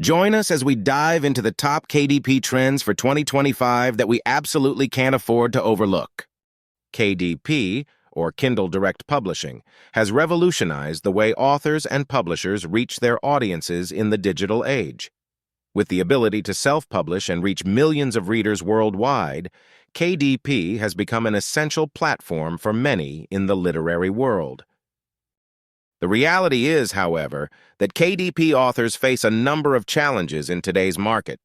Join us as we dive into the top KDP trends for 2025 that we absolutely can't afford to overlook. KDP, or Kindle Direct Publishing, has revolutionized the way authors and publishers reach their audiences in the digital age. With the ability to self-publish and reach millions of readers worldwide, KDP has become an essential platform for many in the literary world. The reality is, however, that KDP authors face a number of challenges in today's market.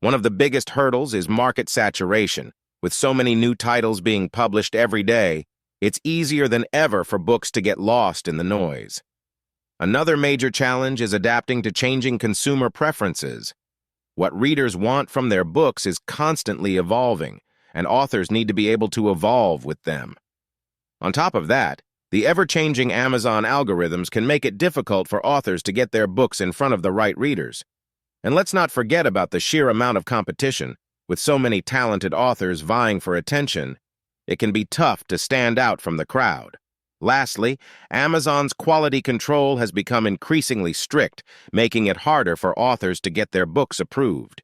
One of the biggest hurdles is market saturation. With so many new titles being published every day, it's easier than ever for books to get lost in the noise. Another major challenge is adapting to changing consumer preferences. What readers want from their books is constantly evolving, and authors need to be able to evolve with them. On top of that, the ever-changing Amazon algorithms can make it difficult for authors to get their books in front of the right readers. And let's not forget about the sheer amount of competition. With so many talented authors vying for attention, it can be tough to stand out from the crowd. Lastly, Amazon's quality control has become increasingly strict, making it harder for authors to get their books approved.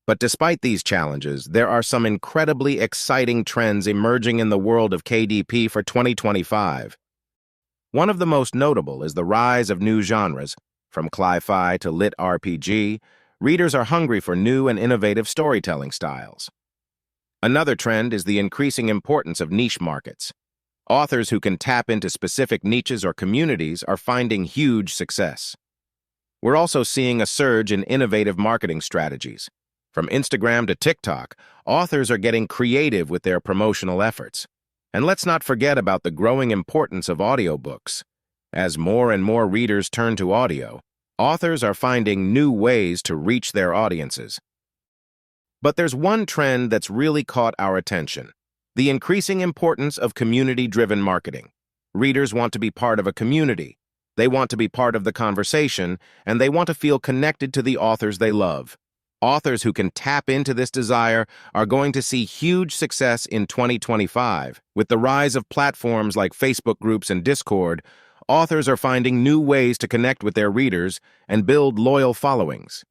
But despite these challenges, there are some incredibly exciting trends emerging in the world of KDP for 2025. One of the most notable is the rise of new genres. From cli-fi to lit RPG, readers are hungry for new and innovative storytelling styles. Another trend is the increasing importance of niche markets. Authors who can tap into specific niches or communities are finding huge success. We're also seeing a surge in innovative marketing strategies. From Instagram to TikTok, authors are getting creative with their promotional efforts. And let's not forget about the growing importance of audiobooks. As more and more readers turn to audio, authors are finding new ways to reach their audiences. But there's one trend that's really caught our attention: the increasing importance of community-driven marketing. Readers want to be part of a community. They want to be part of the conversation, and they want to feel connected to the authors they love. Authors who can tap into this desire are going to see huge success in 2025. With the rise of platforms like Facebook groups and Discord, authors are finding new ways to connect with their readers and build loyal followings.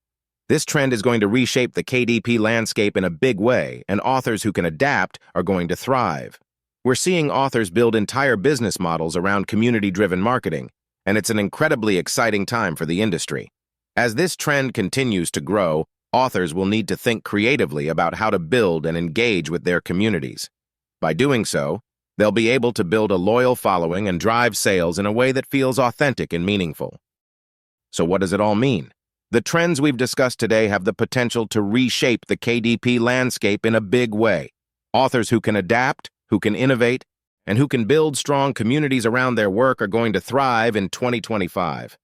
This trend is going to reshape the KDP landscape in a big way, and authors who can adapt are going to thrive. We're seeing authors build entire business models around community-driven marketing, and it's an incredibly exciting time for the industry. As this trend continues to grow, authors will need to think creatively about how to build and engage with their communities. By doing so, they'll be able to build a loyal following and drive sales in a way that feels authentic and meaningful. So what does it all mean? The trends we've discussed today have the potential to reshape the KDP landscape in a big way. Authors who can adapt, who can innovate, and who can build strong communities around their work are going to thrive in 2025.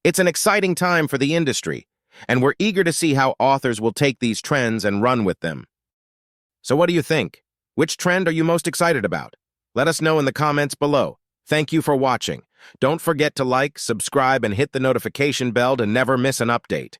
It's an exciting time for the industry, and we're eager to see how authors will take these trends and run with them. So what do you think? Which trend are you most excited about? Let us know in the comments below. Thank you for watching. Don't forget to like, subscribe, and hit the notification bell to never miss an update.